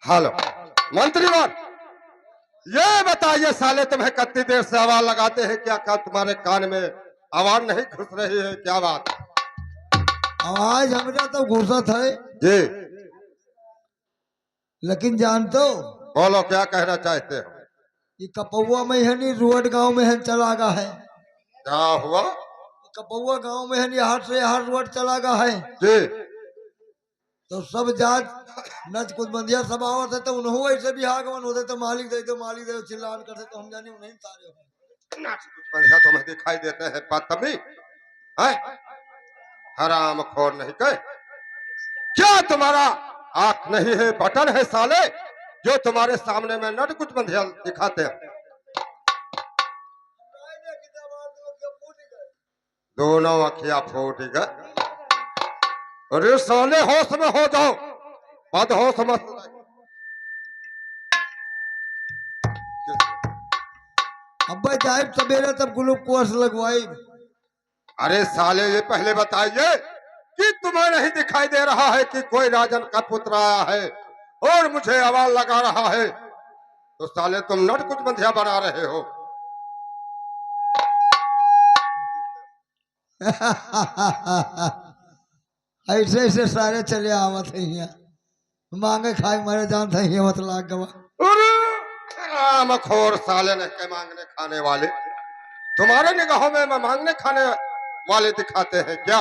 Hello मंत्रीवन, ये बताइए साले तुम्हें कितनी देर से आवाज लगाते हैं, क्या तुम्हारे कान में आवाज नहीं घुस रही है? क्या बात? आवाज हमें तो घुसत है, जी लेकिन जानते हो बोलो, क्या कहना चाहते हो? ये कपौआ में है नहीं, रुअट गांव में है चला गा है। क्या हुआ? कपौआ गांव में है नहीं, हाथ से हाथ रुअट चला गा है। जी तो सब जात नच कुछ बंदिया सब आवत है, तो उन्हों ऐसे भी आगमन होते तो मालिक दे दो मालिक दे दो चिल्लान करते, तो हम जाने उन्हें सारे हो। नाच कुछ बढ़िया तुम्हें दिखाई देते हैं पातमी है? हराम खोर नहीं कह, क्या तुम्हारा आंख नहीं है, बटन है साले, जो तुम्हारे सामने में नट कुछ बंधिया दिखाते हैं? दोनों अखियां फूट गए। अरे साले होश में हो जाओ, बद होश मत। अब्बा जाए सवेरे तब ग्लूकोस लगवाई। अरे साले, ये पहले बताइए कि तुम्हें नहीं दिखाई दे रहा है कि कोई राजन का पुत्र आया है और मुझे आवाज लगा रहा है? तो साले तुम नट कुछ बंधिया बना रहे हो। ऐसे ऐसे सारे चले आवत है यहाँ, मांगे खाए मरे जानते हैं हिम्मत लाग गवा। अरे राम खोर साले ने के मांगने खाने वाले, तुम्हारे निगाहों में मैं मांगने खाने वाले दिखाते हैं क्या?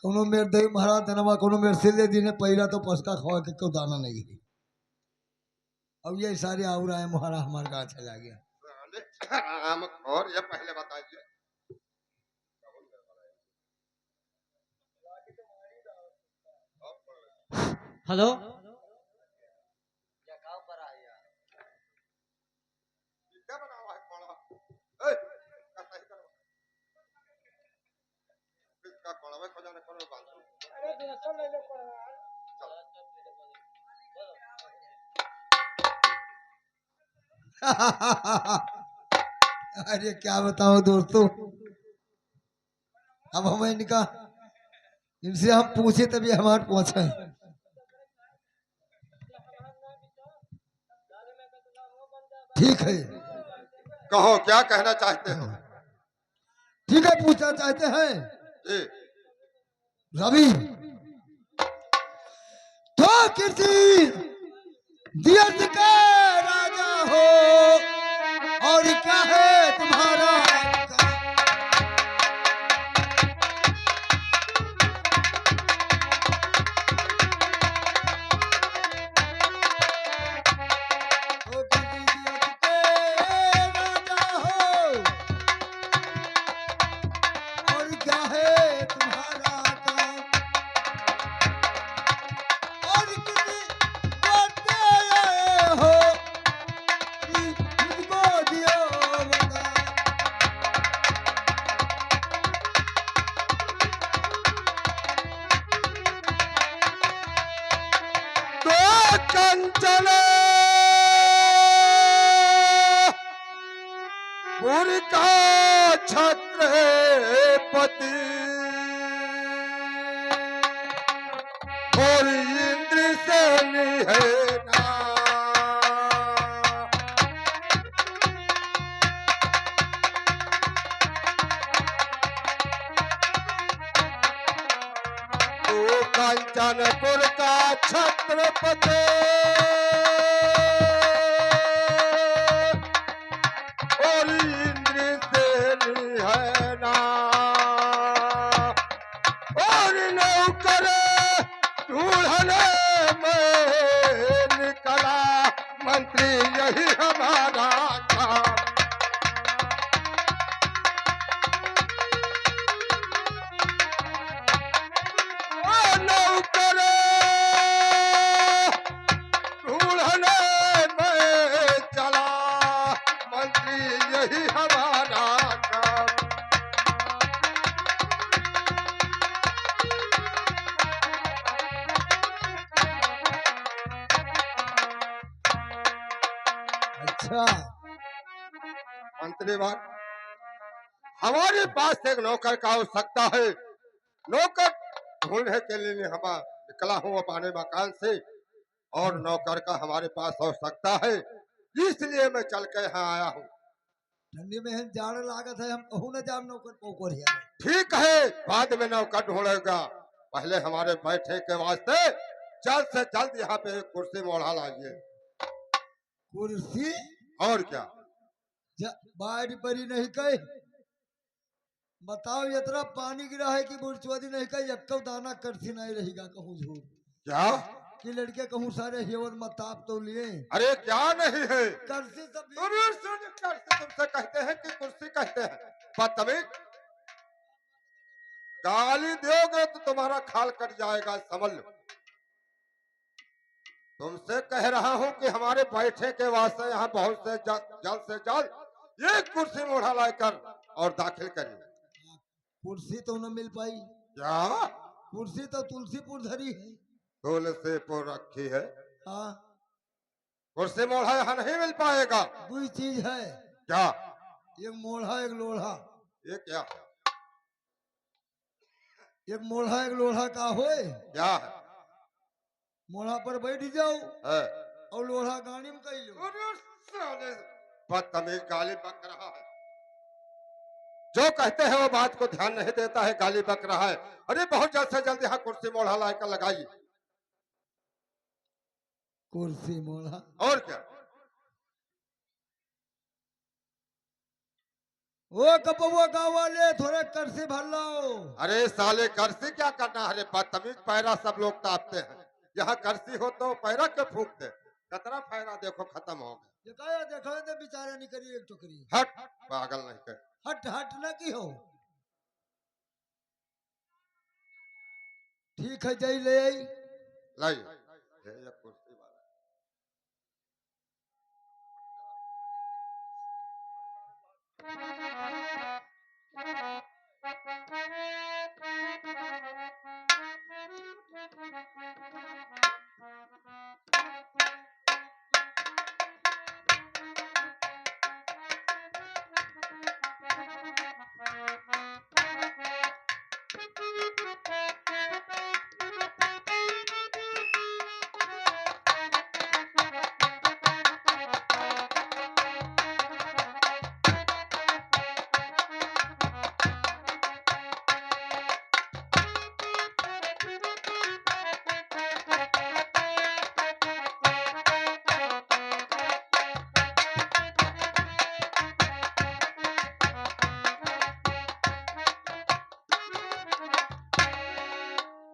कोनो मेरे दही महाराज धनवा कोनो मेरे सिले दीने पहला तो पसका खवा के क्यों दाना नहीं है। अब ये सारे आउरा है महाराज हमारे गाँव चला गया। राम खोर, ये पहले बताइए। हेलो, क्या बना हुआ है कोड़ा? ए, इसका सही करो। इसका कोड़ा में खजाने कोने में बांध दो। अरे क्या बताओ दोस्तों, अब हमें इनका इनसे हम पूछे तभी हमारे पहुंचे। ठीक है, कहो, क्या कहना चाहते हो? ठीक है, पूछना चाहते हैं। जी रवि तो किसी दियत का राजा हो, और क्या है तुम्हारा तो किसी दियत के राजा हो, और क्या है तुम्हारा काम, और किसी बातें आए हो कि मुझको दियो बता। तो कंचन पुर का छत्रपति और इंद्र सेनी है ना, तो कंचनपुर का छत्रपति और इंद्र सेनी है ना, और नौकर ढूंढने में निकला मंत्री, यही हमारा काम। ओ नौकर ढूंढने में चला मंत्री, यही हमारा काम। अच्छा, मंत्री बात, हमारे पास एक नौकर का आवश्यकता है। नौकर ढूंढने के लिए हम निकला हूँ अपने मकान से। और नौकर का हमारे पास आवश्यकता है, इसलिए मैं चल के यहाँ आया हूँ। ठंडी में हम जाड़ लागत है, हम कहूँ ना जाम नौकर पोकर है। ठीक है, बाद में नौकर ढूंढेगा, पहले हमारे बैठे के वास्ते जल्द से जल्द यहाँ पे एक कुर्सी मोड़ा लाइए। कुर्सी और क्या? बाढ़ परी नहीं कही, बताओ इतना पानी गिरा है कि बुरचवादी नहीं कही, एक दाना करसी नहीं रहेगा कहूँ झूठ। क्या? कि लड़के कहूँ सारे हेवर मताप तो लिए। अरे क्या नहीं है? करसी सब अरे सुन, करसी तुमसे कहते हैं कि कुर्सी कहते हैं? बदतमीज, गाली दोगे तो तुम्हारा खाल कट जाएगा, समझ लो। तुमसे कह रहा हूं कि हमारे बैठे के वास्ते यहाँ बहुत से जल्द से जल्द ये कुर्सी मोड़ा लाकर और दाखिल करिए। कुर्सी तो न मिल पाई। क्या? कुर्सी तो तुलसीपुर धरी है। तुलसीपुर रखी है? हाँ, कुर्सी मोड़ा यहाँ नहीं मिल पाएगा। दो चीज है। क्या? एक मोढ़ा एक लोढ़ा। ये क्या? एक मोढ़ा एक लोढ़ा का होए। क्या है? मोढ़ा पर बैठ जाओ है? और लोढ़ा गाड़ी में कही लो। अरे साले, बदतमीज, गाली बक रहा है। जो कहते हैं वो बात को ध्यान नहीं देता है, गाली बक रहा है। अरे बहुत जल्द से जल्द यहाँ कुर्सी मोड़ा लाकर लगाइए। कुर्सी मोढ़ा और क्या? ओ कपवा गाँव वाले थोड़े करसी भर लो। अरे साले, करसी क्या करना है? बदतमीज, पैरा सब लोग तापते हैं, यहाँ करसी हो तो पैरा के फूकते। कतरा पैरा देखो खत्म हो गया। देखो तो बेचारे निकली एक टोकरी। हट, पागल नहीं कर। हट हट न की हो। ठीक है, जाई ले आई। लाइए ये कुर्सी वाला।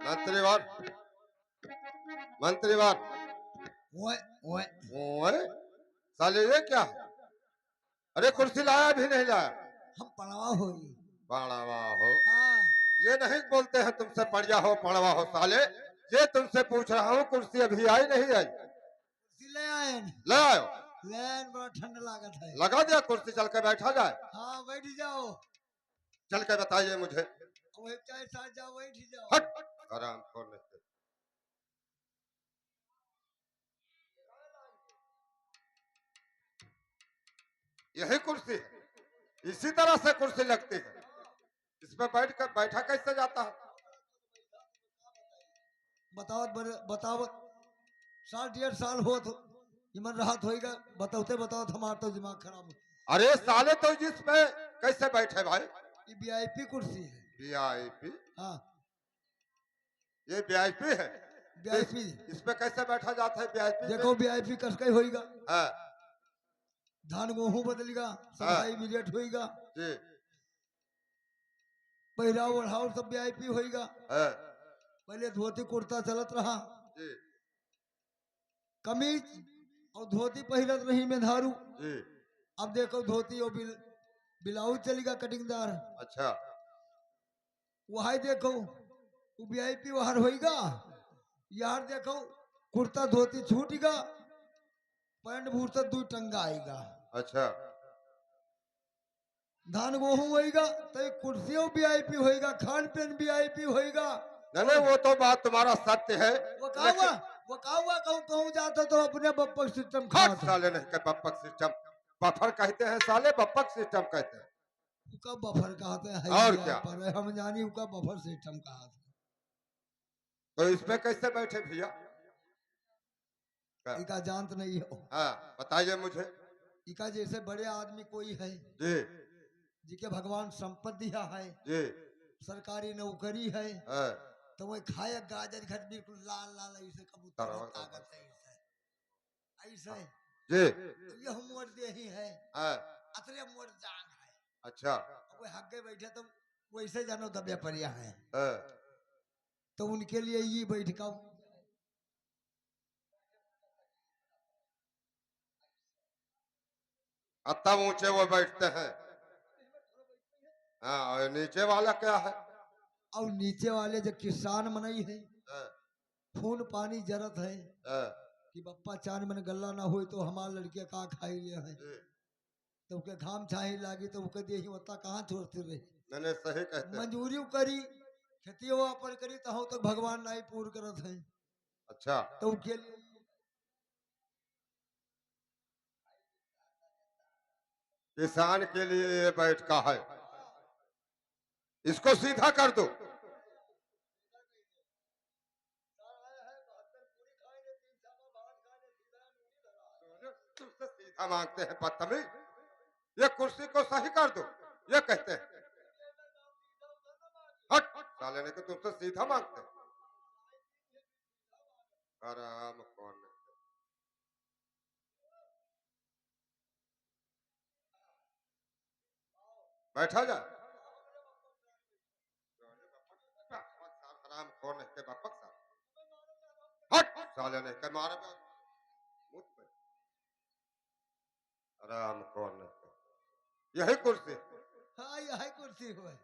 मंत्रीवार, मंत्रीवार। ओए ओए ओए साले, ये क्या है? अरे कुर्सी लाया भी नहीं लाया। हम पड़वा हो। पड़वा हो? हाँ, ये नहीं बोलते हैं तुमसे बढ़िया हो पड़वा हो साले। ये तुमसे पूछ रहा हूँ, कुर्सी अभी आई नहीं आई? ले आए। ले आयो। लेन बड़ा ठंड लागत है। लगा दिया कुर्सी, चल के बैठा जाए। हाँ, बैठ जाओ। चल के बताइए मुझे। वही चाय साथ जाओ, बैठ जाओ। हट, आराम खोलने से। यही कुर्सी है, इसी तरह से कुर्सी लगती है। इसमें बैठ कर बैठा कैसे जाता है? बताओ बताओ। 60 1.5 साल हो तो इमन राहत होएगा। बताओते बताओ हमारा तो दिमाग खराब हो। अरे साले, तो जिसमें कैसे बैठे भाई? ये वीआईपी कुर्सी है। वीआईपी? हाँ, ये वीआईपी है? वीआईपी। इसमें कैसे बैठा जाता है वीआईपी? देखो वीआईपी कसके होएगा। हाँ धान गेहूं बदलेगा, सफाई भी लेट होएगा, जी। पहराव ओढ़ाव सब वीआईपी होएगा। हाँ पहले धोती कुर्ता चलत रहा, जी कमीज और धोती पहिरत रही में धारू। जी। अब देखो धोती और ब्लाउज चलेगा कटिंगदार। अच्छा, वहां देखो वीआईपी वहां होएगा। यार देखो कुर्ता धोती छूटेगा, पैंट भूसा 2 टंगा आएगा। अच्छा। धान गेहूं होएगा तो कुर्सियों वीआईपी होएगा, खान पीन वीआईपी होएगा। नहीं, वो तो बात तुम्हारा सत्य है। वो कावा कहूँ कहूँ जाता तो अपने बप्पक सिस्टम खा साले नहीं के बप्पक सिस्टम, बफर कहते हैं साले, बप्पक सिस्टम कहते हैं। उका बफर कहते हैं। और क्या? पर हम जानी उका बफर सिस्टम कहा था। तो इसमें कैसे बैठे भैया? क्या? इका जानत नहीं हो। हाँ बताइए मुझे। इका जैसे बड़े आदमी कोई है जी जिके भगवान संपत्ति दिया है, जी। सरकारी नौकरी है, हाँ, तो वही खाए गाजर घर बिल्कुल लाल लाल ऐसे कबूतर है, ताकत है ऐसे ऐसे। जी। तो ये मोर दे ही है, हाँ, अतरे मोर जान है। अच्छा। अब कोई हग्गे बैठे तो वैसे जानो दबे परिया है, हाँ, तो उनके लिए ये बैठका अब तब ऊंचे वो बैठते हैं। हाँ, और नीचे वाला क्या है? और नीचे वाले जो किसान मनई है, हाँ, खून पानी जरत है हाँ, कि बप्पा चार मन गल्ला ना हो तो हमार लड़के का खाई ले है, जी। तो के घाम छाई लागी तो के दे होता कहाँ छोड़ते रहे। मैंने सही कहते हैं। मंजूरी करी खेती अपन करी तो तक भगवान नहीं पूर्ण करत है, अच्छा। तो के लिए किसान के लिए ये बैठका है, इसको सीधा कर दो। तुमसे सीधा मांगते हैं बदतमीज, ये कुर्सी को सही कर दो, ये कहते हैं। हट साले ने, कि तुमसे सीधा मांगते हैं। हराम कौन है? बैठा जा। हराम कौन है के बापक साहब। हट साले ने के मारे मुझ पे। हराम कौन है? यही कुर्सी। हाँ यही कुर्सी हो है।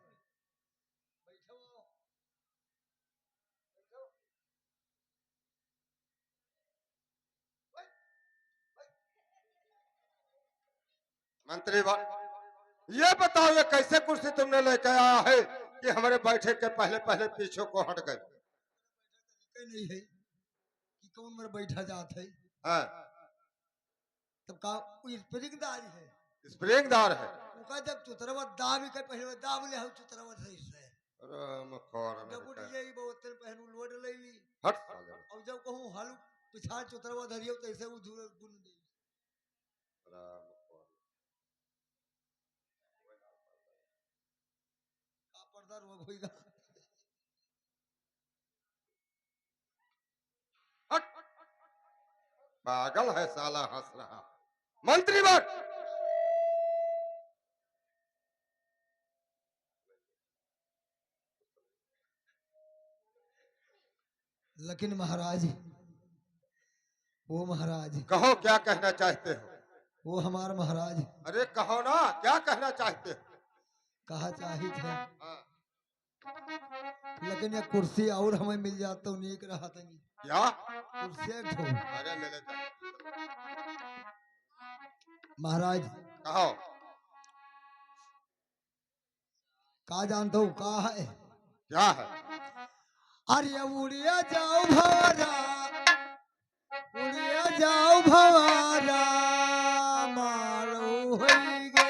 मंत्री ये बताओ, ये कैसे कुर्सी तुमने लेके आया है कि हमारे बैठे के पहले पहले पीछे को हट गए? नहीं है कि कौन मेरे बैठा जात है, हाँ, तब का स्प्रिंगदार है, स्प्रिंगदार है। उनका जब चुतरवा दाब के पहले दाब ले हो चुतरवा सही से राम कौन है? जब उठ ये बोतल पहनू लोड ले ली, हट साले। और जब कहूँ हालू पिछाड़ चुतरवा धरियो तो ऐसे उधर गुन दे राम कौन? का पर्दा रोग होएगा। हट पागल है साला, हंस रहा। मंत्री बट लेकिन महाराज, वो महाराज, कहो क्या कहना चाहते हो? वो हमार महाराज अरे कहो ना, क्या कहना चाहते हो? कहा चाहिए थे, हाँ, लेकिन ये कुर्सी और हमें मिल जाता तो नीक रहा था। क्या? कुर्सी एक ठो अरे मिले जा। महाराज कहो। का जानता हूँ का है, क्या है? अरे उड़िया जाओ भवारा, उड़िया जाओ भवारा, मारो होइगे।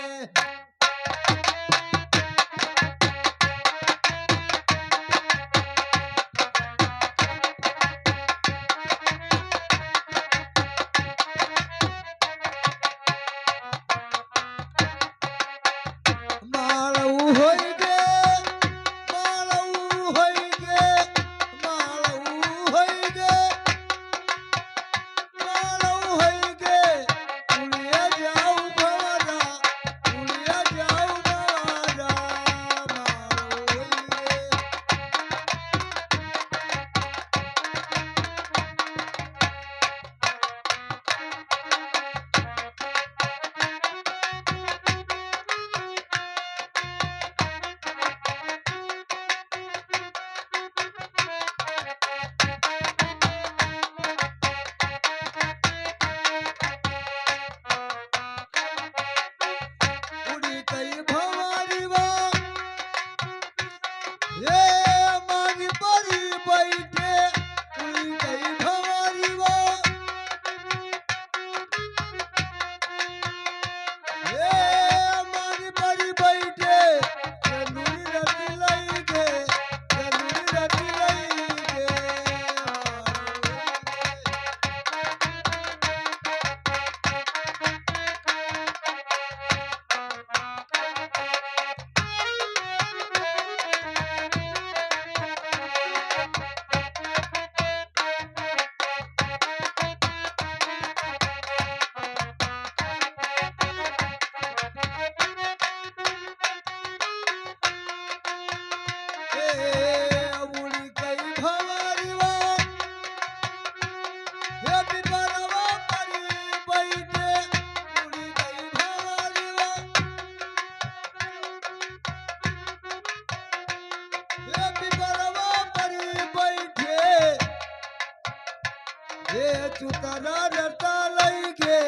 चुतरा रटा लईगे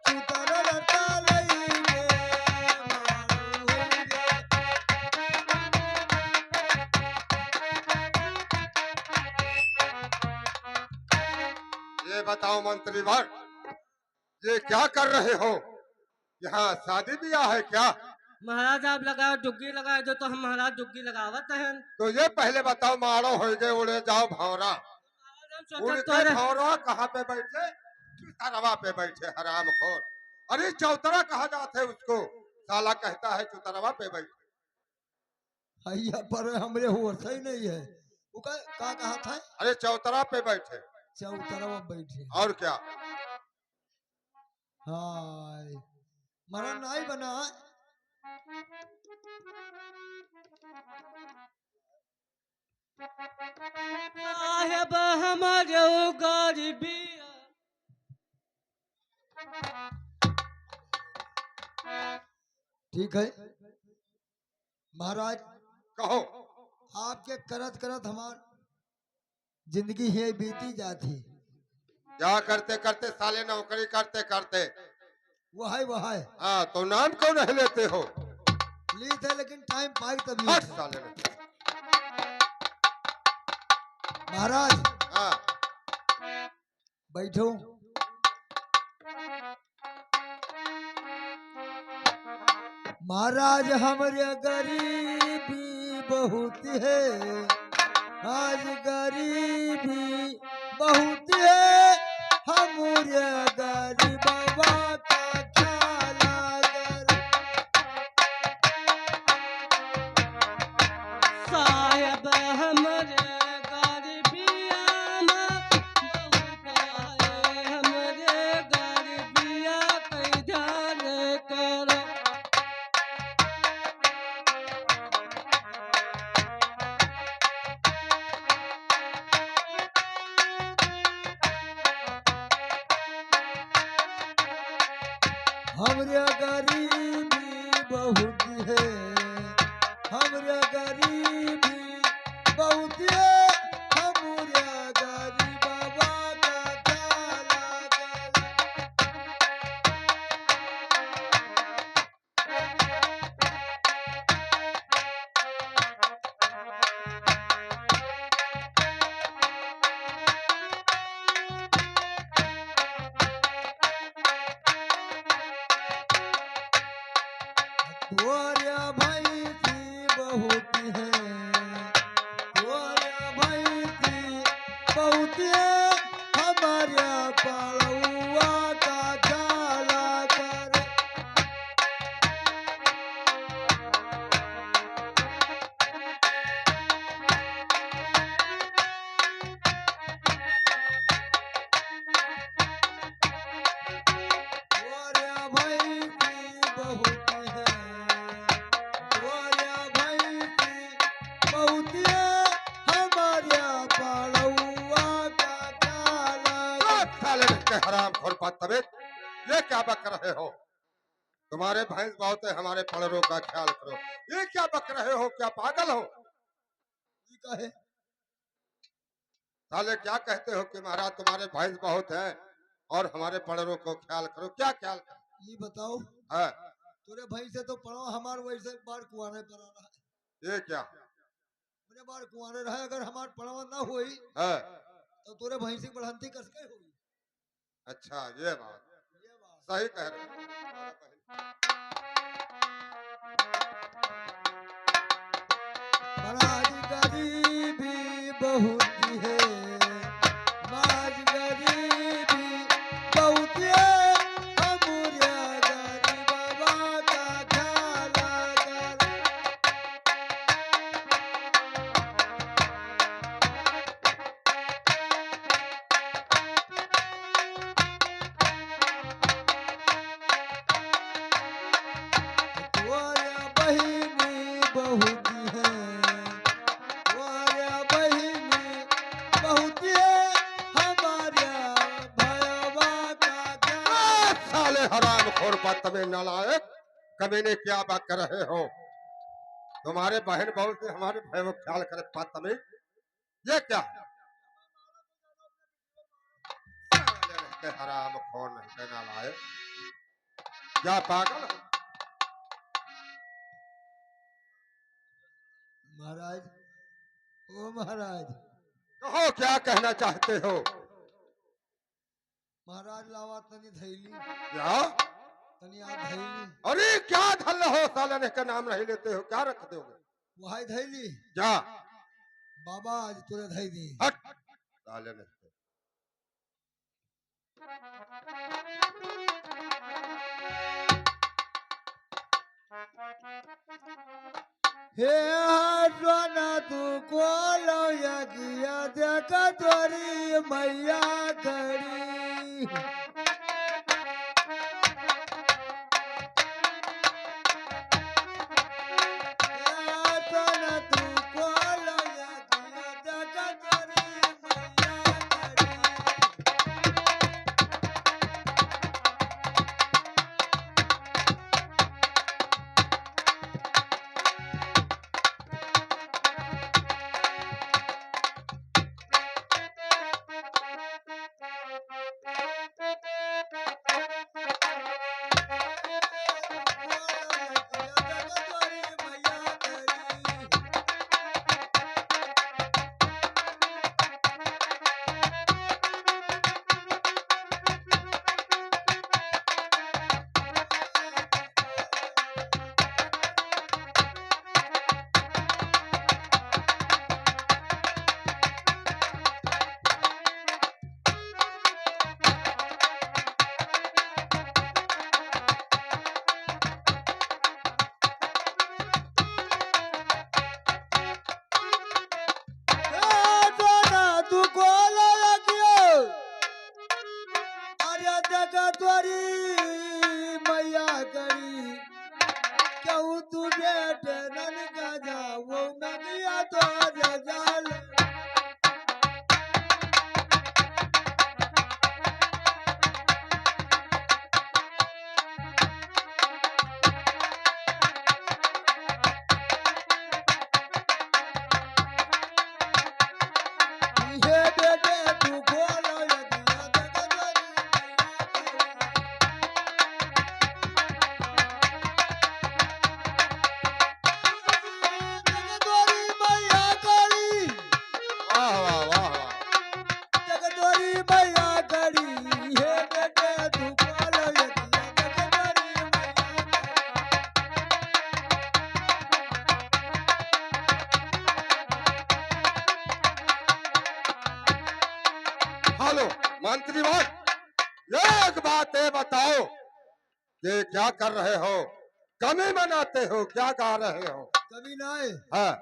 चुतरा रटा लईगे ये बताओ मंत्री वर, ये क्या कर रहे हो? यहाँ शादी ब्याह है क्या? महाराज आप लगाओ डुग्गी लगाए दो तो हम महाराज डुग्गी लगावत हैं। तो ये पहले बताओ, मारो हो गए उड़े जाओ भौरा। महाराज हम सोचत उड़ते तो रहे- भौरा कहाँ पे बैठे? चुतरवा पे बैठे हरामखोर। अरे चौतरा कहा जाते है उसको, साला कहता है चुतरवा पे बैठे। भैया पर हमरे हुआ सही नहीं है वो का कहा था अरे चौतरा पे बैठे, चौतरा बैठे और क्या? हाय मरण नहीं बना साहेब हमारे गरीबी ठीक है महाराज कहो। आपके करत करत हमार जिंदगी है बीती जाती क्या करते करते साले नौकरी करते करते? वह है हाँ तो नाम क्यों नहीं लेते हो? ली थे लेकिन टाइम पाई तभी हट साले ने। महाराज हाँ बैठो महाराज हमारे गरीबी बहुत है आज गरीबी बहुत है हमारे गरीब बाबा का ख्याल अगर साहेब हमारे गरीबिया बहुत आए हमारे गरीबिया कई ध्यान करो। हमरे गरीबी बहुत है हमरे गरीबी बहुत है हमरे गरीब बाबा का ख्याल तोरे भाई की बहुत है तोरे भाई की बहुत है हमारे पड़ुआ का ख्याल कर तोरे भाई की बहुत है तोरे भाई की बहुत है हमारे पड़ुआ का ख्याल कर साले के हराम खोर बदतमीज, ये क्या बक रहे हो? तुम्हारे भैंस बहुत है, हमारे पड़रों का ख्याल करो। ये क्या बक रहे हो? क्या पागल हो? ये कहे साले क्या कहते हो कि महाराज तुम्हारे भैंस बहुत है और हमारे पड़रों को ख्याल करो? क्या ख्याल करो? ये बताओ है तोरे भाई से तो पढ़ो हमार वैसे बार कुआरे पर रहा है ये क्या मेरे बार कुआरे रहे अगर हमार पढ़वा ना हुई है? तो तोरे भैंसी बढ़ंती कसके हुई अच्छा ये बात ये बात सही कह रहे हो। महाराज गरीबी बहुत है महाराज गरीबी बहुत है हमारे गरीब बाबा का ख्याल कर तोरे बहिनी बहुत है तोरे बहिनी बहुत है हमारे भयवा का ख्याल साले हराम खोर बदतमीज नालायक कमीने, क्या बात कर रहे हो? तुम्हारे बहन बहुत है, हमारे भाई को ख्याल करे बदतमीज। ये क्या है? साले के हराम खोर नहीं कहना लाए। क्या पागल हो? महाराज, ओ महाराज, कहो क्या कहना चाहते हो? महाराज लावा तनी थैली, क्या? तनी आप थैली, अरे क्या धल हो साले का नाम नहीं लेते हो, क्या रख दोगे? वहाई थैली, जा बाबा आज तुरे थई दी। हट साले नहीं। हे सोना तू कोलो यकिया देख तोरी मैया करी। सोना तू कोलो यकिया देख तोरी मैया करी। तू कोलो यकिया अरे देख तोरी मैया करी। क्यों तू बेटे नन का जाओ मैं गया तो जाल। हे बेटे तू कोलो यकिया देख तोरी मैया करी। वाह वाह वाह वाह। जगदोरी मैया करी। हे बेटे तू कोलो यकिया देख तोरी मैया करी। हेलो मंत्री भाई, एक बात ये बताओ, ये क्या कर रहे हो? कमी मनाते हो, क्या गा रहे हो? कभी ना आए, हाँ,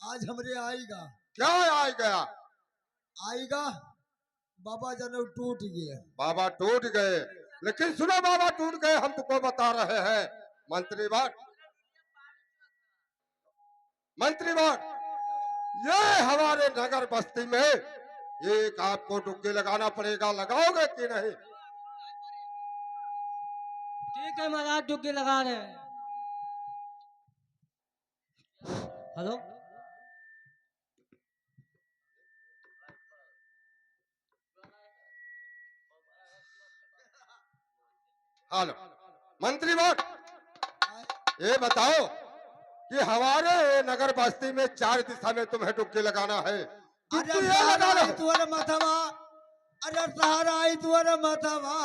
आज हमरे आएगा क्या आ गया? आएगा। बाबा जनेऊ टूट गया। बाबा टूट गए, लेकिन सुनो बाबा टूट गए हम तुमको बता रहे हैं। मंत्री भाई, मंत्री भाई, ये हमारे नगर बस्ती में एक आपको डुबकी लगाना पड़ेगा, लगाओगे कि नहीं? ठीक है महाराज, डुबकी लगा रहे हैं। हेलो, हेलो मंत्री भाई, ये बताओ कि हमारे नगर बस्ती में 4 दिशा में तुम्हें डुबकी लगाना है। अरे डुबकी ये सहारा लगाना आई है। तुअर मथवा, अरे सहारा आई तुअर मथवा।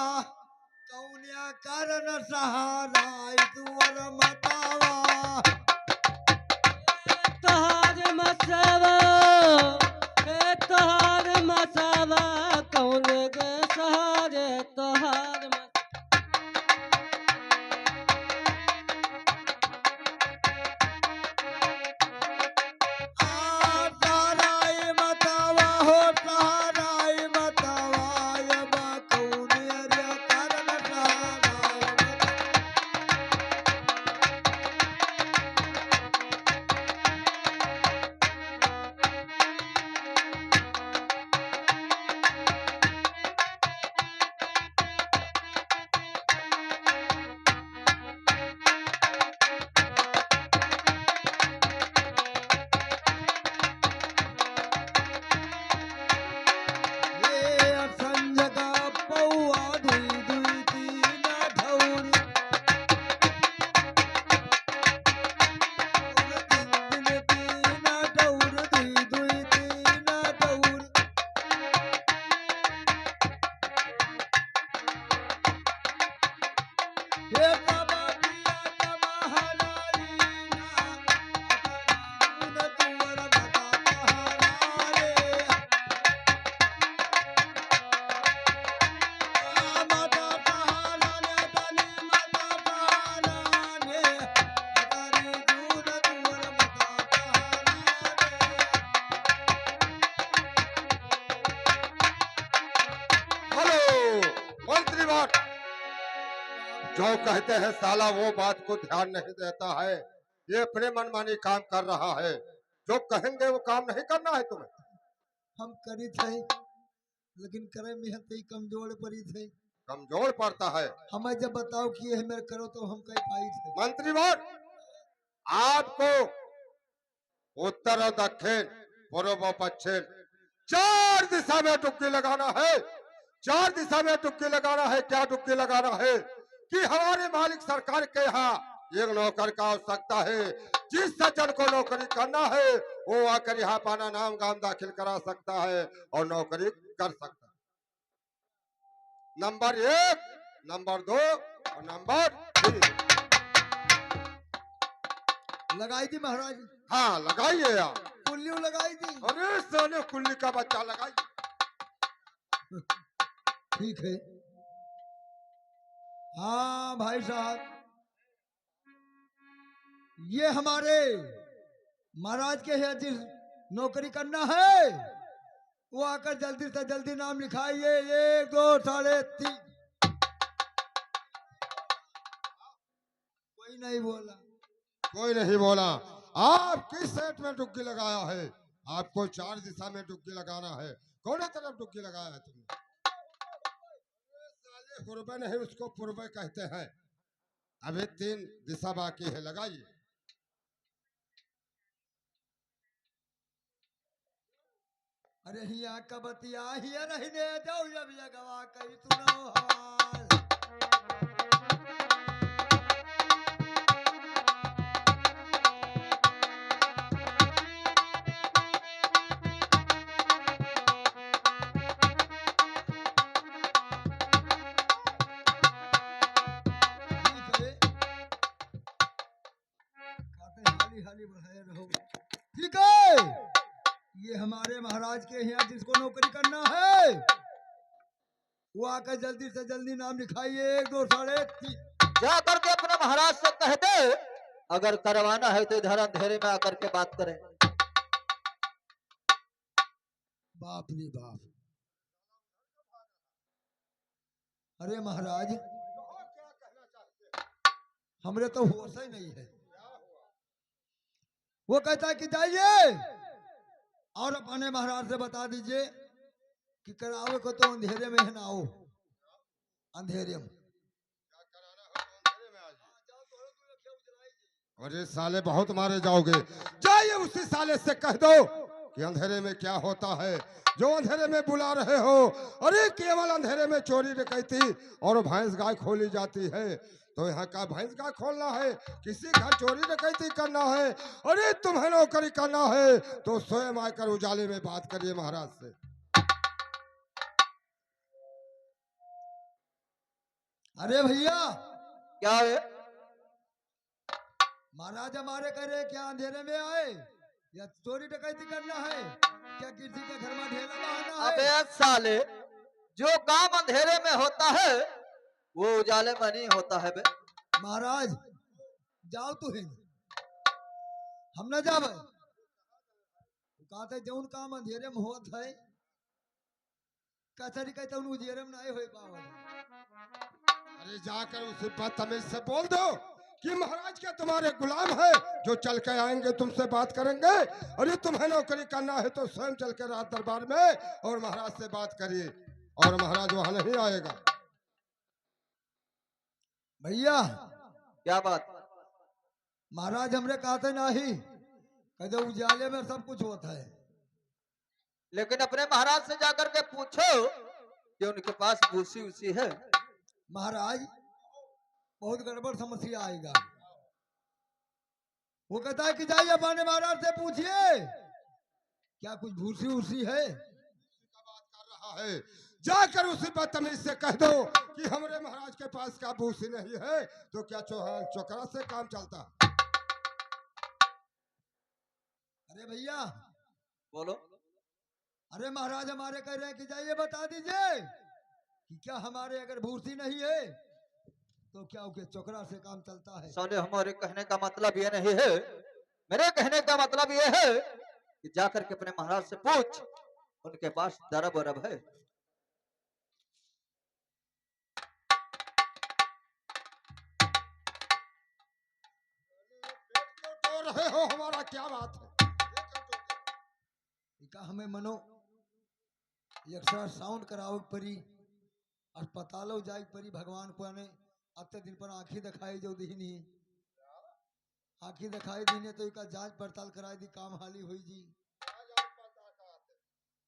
कौनिया कारण सहारा आई तुअर मथवा। तोहार मसावा, तोहार मसावा, कौन के सहारे तोहार सहारा आई मथवा हो, सहारा आई मथवा। ये बा कौनिया कारण सहारा आई मथवा। जो कहते हैं साला वो बात को ध्यान नहीं देता है। ये अपने मनमानी काम कर रहा है। जो कहेंगे वो काम नहीं करना है तुम्हें। हम करी थे लेकिन करे मेहनत ही कमजोर पड़ी थे। कमजोर पड़ता है। हमें जब बताओ कि ये मेरे करो तो हम कहीं पाई थे। मंत्री वर, आपको उत्तर और दक्षिण, पूर्व और पश्चिम, 4 दिशा में डुबकी लगाना है। 4 दिशा में डुबकी लगाना है। क्या डुबकी लगाना है कि हमारे मालिक सरकार के यहाँ एक नौकर का आवश्यकता है। जिस सज्जन को नौकरी करना है वो आकर यहाँ अपना नाम गाम दाखिल करा सकता है और नौकरी कर सकता है। नंबर 1, नंबर 2 और नंबर 3। लगाई थी महाराज, हाँ लगाइए आप। कुल्ली लगाई थी। अरे सोने कुल्ली का बच्चा लगाइए। ठीक है। हाँ भाई साहब, ये हमारे महाराज के है जिस नौकरी करना है वो आकर जल्दी से जल्दी नाम लिखाइए। 1 2 साढ़े 3। कोई नहीं बोला। कोई नहीं बोला। आप किस सेट में डुबकी लगाया है? आपको 4 दिशा में डुबकी लगाना है। कौन तरफ डुबकी लगाया है तुमने? साले पूर्व नहीं, उसको पूर्व कहते हैं। अभी 3 दिशा बाकी है, लगाइए। अरे हिया का बतिया हिया रहने जाओ जब जगवा कही सुनो हाल। हाली हाली बढ़ाए रहो। ठीक है। ये हमारे महाराज के यहाँ जिसको नौकरी करना है वो आकर जल्दी से जल्दी नाम लिखाइए। 1 2 साढ़े 3। जा करके अपने महाराज से कह दे अगर करवाना है तो इधर अंधेरे में आकर के बात करें। बाप रे बाप। अरे महाराज, हमरे तो होश ही नहीं है। वो कहता है कि जाइए और अपने महाराज से बता दीजिए कि करावे को तो अंधेरे में है ना आओ। अंधेरे में अरे साले बहुत मारे जाओगे। जाइए उसी साले से कह दो कि अंधेरे में क्या होता है जो अंधेरे में बुला रहे हो। अरे केवल अंधेरे में चोरी डकैती और भैंस गाय खोली जाती है। तो यहाँ का भैंस गाय खोलना है, किसी घर चोरी डकैती करना है। अरे तुम्हें नौकरी करना है तो स्वयं आकर उजाले में बात करिए महाराज से। अरे भैया, क्या है? महाराज हमारे कह रहे क्या अंधेरे में आए या चोरी डकैती करना है? क्या किसी के घर में ढेला बहाना है? अबे साले, जो काम अंधेरे में होता है वो उजाले में नहीं होता है बे। महाराज जाओ तू हिंद, हम न जावे। कहते जौन काम अंधेरे में होत है कचहरी कहते उन उजेरे में नहीं हो पावत। अरे जाकर उसे बदतमीज से बोल दो कि महाराज क्या तुम्हारे गुलाम है जो चल के आएंगे तुमसे बात करेंगे। अरे तुम्हें नौकरी करना है तो स्वयं चल के रात दरबार में और महाराज से बात करिए और महाराज वहां नहीं आएगा। भैया क्या बात? महाराज हमरे कहते नहीं, कहते उजाले में सब कुछ होता है। लेकिन अपने महाराज से जाकर के पूछो कि उनके पास भूसी उसी है। महाराज बहुत गड़बड़ समस्या आएगा। वो कहता है कि जाइए अपने महाराज से पूछिए क्या कुछ भूसी उसी है। बात कर रहा है, जाकर उसी बदतमीज से कह दो कि हमारे महाराज के पास क्या भूसी नहीं है तो क्या चोकरा से काम चलता। अरे भैया बोलो। अरे महाराज हमारे कह रहे हैं कि जाइए बता दीजिए कि क्या हमारे अगर भूसी नहीं है तो क्या उनके चोकरा से काम चलता है। साले हमारे कहने का मतलब ये नहीं है, मेरे कहने का मतलब ये है कि जाकर के अपने महाराज से पूछ उनके पास दरब वरब है। रहे हो, हमारा क्या बात है? इका हमें मनो एक्स्ट्रा साउंड कराओ परी, अस्पतालों जाई परी, भगवान को आने अत्ते दिन पर आंखी दिखाई जो दी नहीं, आंखी दिखाई दी ने तो इका जांच पड़ताल कराई दी, काम हाली हुई जी।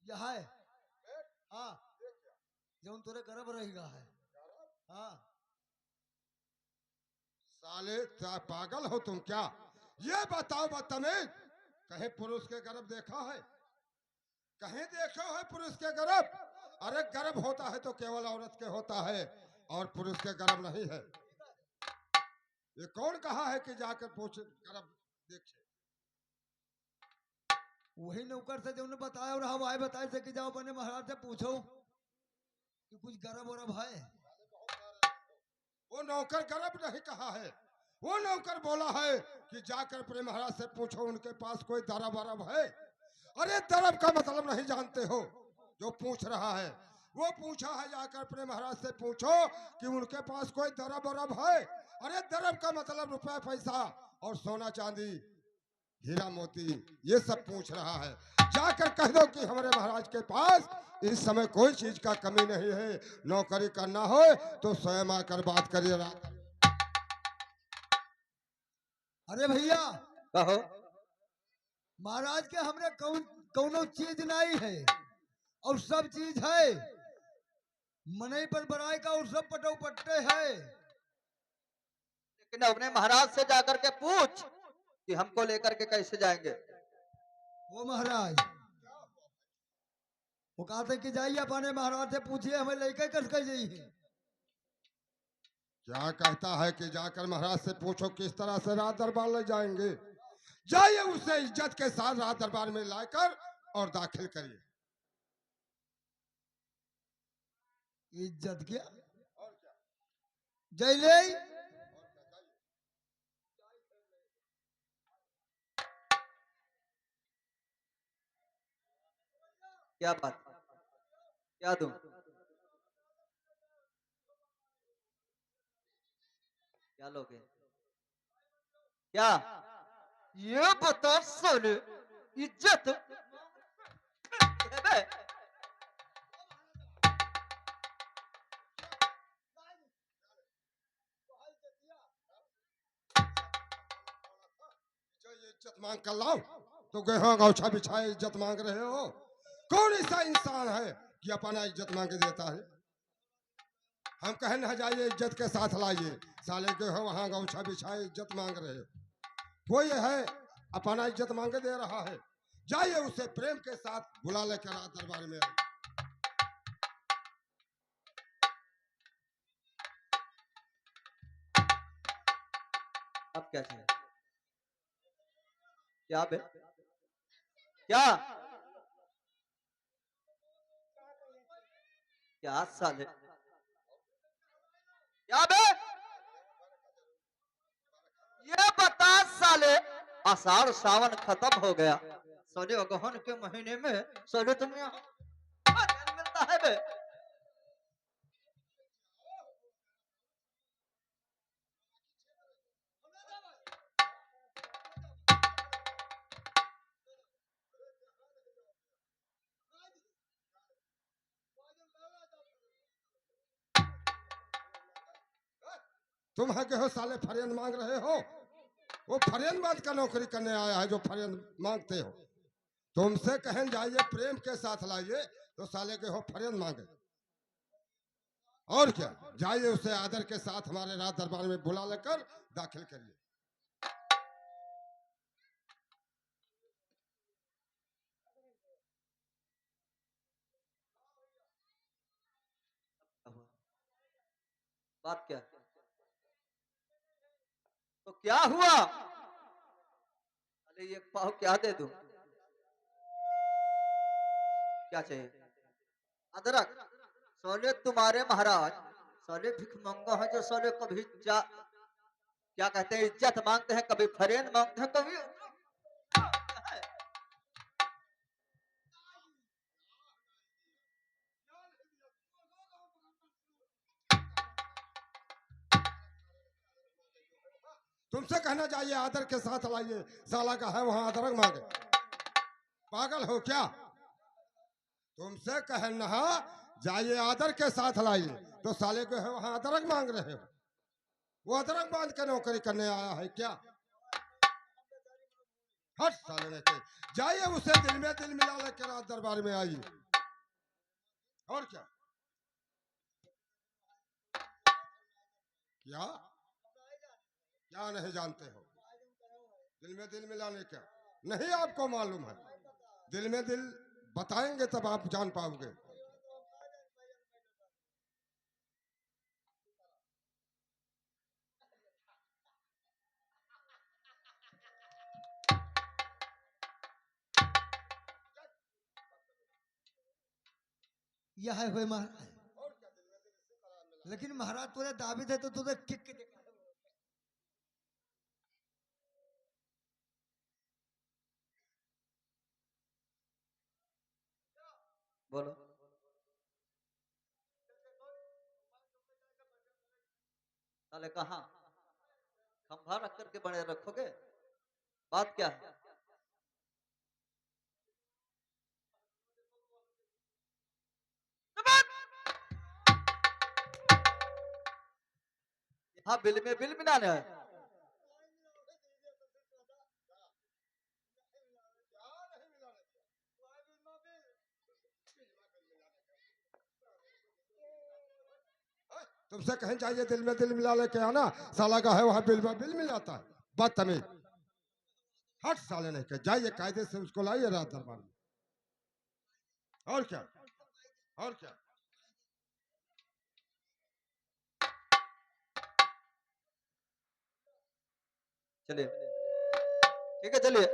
यह है हाँ, जौन तोरे गर्भ रहेगा है। हाँ साले क्या पागल हो तुम क्या? ये बताओ बदतमीज, कहीं पुरुष के गर्भ देखा है? कहीं देखो है पुरुष के गर्भ? अरे गर्भ होता है तो केवल औरत के होता है, और पुरुष के गर्भ नहीं है। ये कौन कहा है कि जाकर पूछ गर्भ देखे? वही नौकर से जो बताया, और हम आए बताए से कि जाओ अपने महाराज से पूछो कि कुछ गर्भ वर्भ है। वो नौकर गर्भ नहीं कहा है, वो नौकर बोला है कि जाकर प्रेम महाराज से पूछो उनके पास कोई दरब वरब है। अरे दरब का मतलब नहीं जानते हो? जो पूछ रहा है वो पूछा है जाकर प्रेम महाराज से पूछो कि उनके पास कोई दरब वरब है। अरे दरब का मतलब रुपया पैसा और सोना चांदी हीरा मोती ये सब पूछ रहा है। जाकर कह दो कि हमारे महाराज के पास इस समय कोई चीज का कमी नहीं है, नौकरी करना हो तो स्वयं आकर बात करिए। अरे भैया कहो। महाराज के हमरे कौन कौनो चीज नहीं है, और सब चीज है मनई पर बराई का, और सब पटो पट्टे है। लेकिन अपने महाराज से जाकर के पूछ कि हमको लेकर के कैसे जाएंगे। वो महाराज वो कहते कि जाइए अपने महाराज से पूछिए, हमें लेके कस कर जाइए। क्या कहता है कि जाकर महाराज से पूछो किस तरह से रात दरबार ले जाएंगे? जाइए उसे इज्जत के साथ रात दरबार में लाकर और दाखिल करिए। इज्जत क्या जय ले। क्या बात, क्या दूं? क्या लोगे? क्या ये बता सोने इज्जत है बे? जो ये इज्जत मांग कर लाओ तो गेहूं गौछा बिछाए इज्जत मांग रहे हो? कौन ऐसा इंसान है कि अपना इज्जत मांग देता है? हम कहें ना जाइए इज्जत के साथ लाइए, साले के हो वहां गौछा बिछाए इज्जत मांग रहे हो। कोई है अपना इज्जत मांगे दे रहा है? जाइए उसे प्रेम के साथ बुला लेकर रात दरबार में आइए। अब क्या चाहिए? क्या बे? क्या क्या साले? क्या बे? ये बता साले, आषाढ़ सावन खत्म हो गया, सोने अगहन के महीने में सोने तुम यहाँ क्या मिलता है बे? तुम है के हो साले फरियाद मांग रहे हो? वो फरियाद का नौकरी करने आया है जो फरियाद मांगते हो। तुमसे कहें जाइए प्रेम के साथ लाइए तो साले के हो फरियाद मांगे। और क्या, जाइए उसे आदर के साथ हमारे रात दरबार में बुला लेकर दाखिल करिए। बात क्या है? तो क्या हुआ? अरे एक पाव क्या दे दूं? क्या चाहिए? अदरक? सोने तुम्हारे महाराज सोने भिखमंगा है जो सोने कभी क्या कहते हैं इज्जत मांगते हैं, कभी फरेन मांगते हैं, कभी तुम तुमसे कहना चाहिए आदर के साथ लाइए, साला का है वहां अदरक मांगे। पागल हो क्या? तुमसे कहना जाइए आदर के साथ लाइए, तो साले को है वहां अदरक मांग रहे हो। वो अदरक बांध के नौकरी करने आया है क्या? हट साले ने कही, जाइए उसे दिल में दिल मिला लेकर रात दरबार में आइए। और क्या क्या क्या नहीं जानते हो? दिल में दिल मिलाने क्या नहीं आपको मालूम है? दिल में दिल बताएंगे तब आप जान पाओगे। यह है हुए महाराज। लेकिन महाराज तुझे दाबित है तो तुझे किक के देखा है। बोलो। साले कहाँ खंभा रख करके बने रखोगे? बात क्या है? हाँ, बिल में बिल मिलाने है। तुमसे कहीं चाहिए दिल में दिल मिला लेके आना, साला का है वहां बिल में बिल मिलाता है। बदतमीज, हट साले ने कहा, जाइए कायदे से उसको लाइए रात दरबार में। और क्या और क्या? चलिए, ठीक है, चलिए।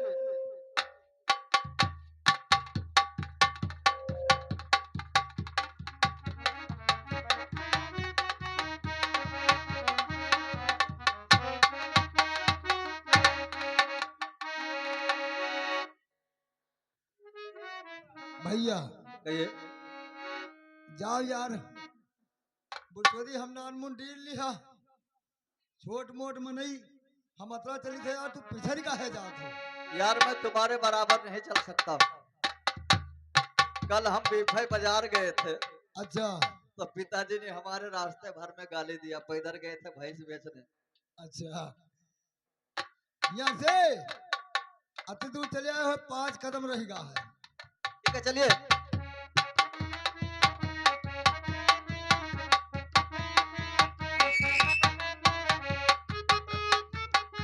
भैया कहिए। जाओ यार, बुढ़ोरी हम नान मुन डील लिया, छोट मोट में नहीं। हम अतरा चली थे यार, तू पिछड़ का है जात हो। यार मैं तुम्हारे बराबर नहीं चल सकता। कल हम बीफई बाजार गए थे, अच्छा तो पिताजी ने हमारे रास्ते भर में गाली दिया। पैदल गए थे भैंस बेचने। अच्छा, यहाँ से अति दूर चले आए हो, 5 कदम रहेगा है। ठीक है, चलिए।